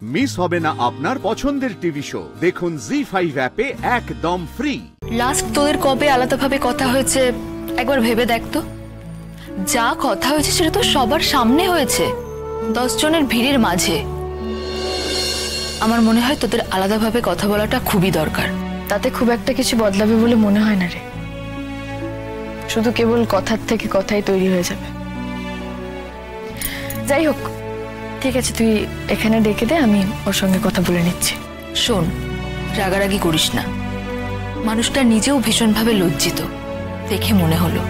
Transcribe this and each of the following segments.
Miss হবে না আপনার পছন্দের টিভি শো। দেখুন জি5 অ্যাপে একদম ফ্রি। লাস্ট তোদের কবে আলাদাভাবে কথা হয়েছে একবার ভেবে দেখ তো। যা কথা হয়েছে সেটা তো সবার সামনে হয়েছে, 10 জনের ভিড়ের মাঝে। আমার মনে হয় তোদের আলাদাভাবে কথা বলাটা খুবই দরকার। তাতে খুব একটা কিছু বদলাবে বলে মনে হয় না রে, শুধু কেবল কথার থেকে কথাই তৈরি হয়ে যাবে। যাই হোক, ঠিক আছে, তুই এখানে ডেকে দে, আমি ওর সঙ্গে কথা বলে নিচ্ছি। শোন, রাগারাগি করিস না। মানুষটা নিজেও ভীষণভাবে লজ্জিত, দেখে মনে হলো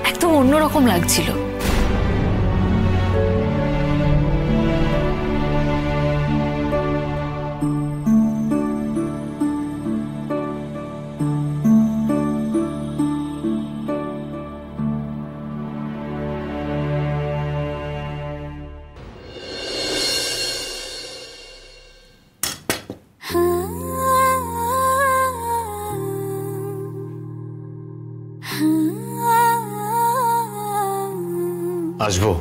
একদম অন্যরকম লাগছিল। আসবো।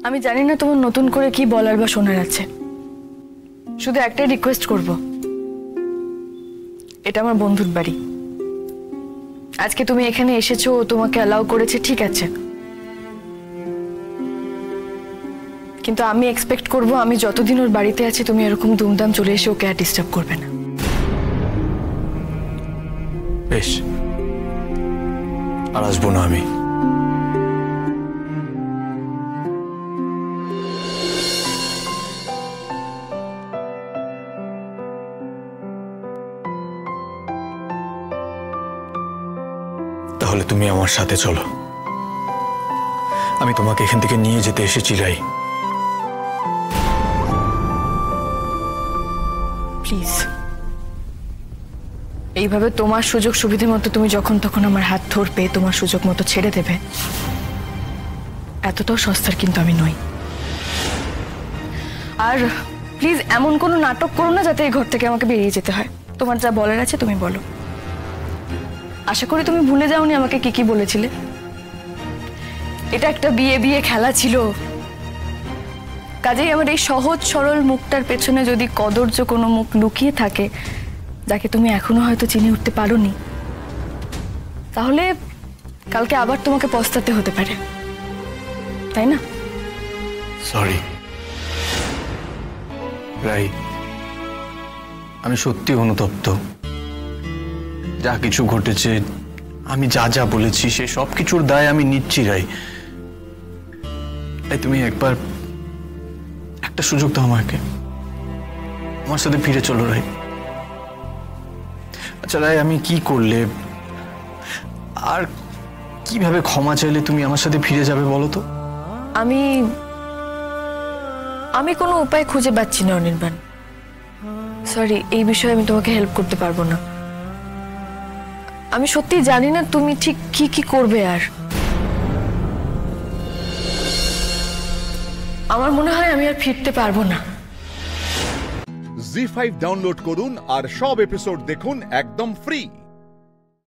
আমি জানি না তোমার নতুন করে কি বলার বা শোনার আছে, শুধু একটাই রিকোয়েস্ট করব, এটা আমার বন্ধুর বাড়ি। আজকে তুমি এখানে এসেছো, তোমাকে অ্যালাউ করেছে, ঠিক আছে, কিন্তু আমি এক্সপেক্ট করব আমি যতদিন ওর বাড়িতে আছি তুমি এরকম দুমদাম চলে এসে ওকে আর ডিস্টার্ব করবে না। বেশ, আর আসবো না আমি। তাহলে তুমি আমার সাথে চলো, আমি তোমাকে এখান থেকে নিয়ে যেতে এসেছি রাই। প্লিজ, এইভাবে তোমার সুযোগ সুবিধা মতো তুমি যখন তখন আমার হাত ধরবে, তোমার সুযোগ মতো ছেড়ে দেবে, এতটাও সস্তার কিন্তু আমি নই। আর প্লিজ এমন কোনো নাটক করো না যাতে এই ঘর থেকে আমাকে বেরিয়ে যেতে হয়। তোমার যা বলার আছে তুমি বলো। আশা করি তুমি ভুলে যাওনি আমাকে কি কি বলেছিলে। এটা একটা বিয়ে বিয়ে খেলা ছিল, কাজেই আমার এই সহজ সরল মুখটার পেছনে যদি কদর্য কোনো মুখ লুকিয়ে থাকে যাকে তুমি এখনো হয়তো চিনে উঠতে পারোনি, তাহলে কালকে আবার তোমাকে পস্তাতে হতে পারে, তাই না? সরি রাই, আমি সত্যি অনুতপ্ত। যা কিছু ঘটেছে, আমি যা যা বলেছি সে সব কিছুর দায় আমি নিচ্ছি রাই। তাই তুমি একবার একটা সুযোগ দাও আমাকে, আমার সাথে ফিরে চলো রাই। আচ্ছা রাই, আমি কি করলে আর কিভাবে ক্ষমা চাইলে তুমি আমার সাথে ফিরে যাবে বলো তো? আমি কোনো উপায় খুঁজে পাচ্ছি না অনির্বাণ। সরি, এই বিষয়ে আমি তোমাকে হেল্প করতে পারবো না। আমি সত্যি জানি না তুমি ঠিক কি কি করবে। আর আমার মনে হয় আমি আর ফিরতে পারবো না। জি5 ডাউনলোড করুন আর সব এপিসোড দেখুন একদম ফ্রি।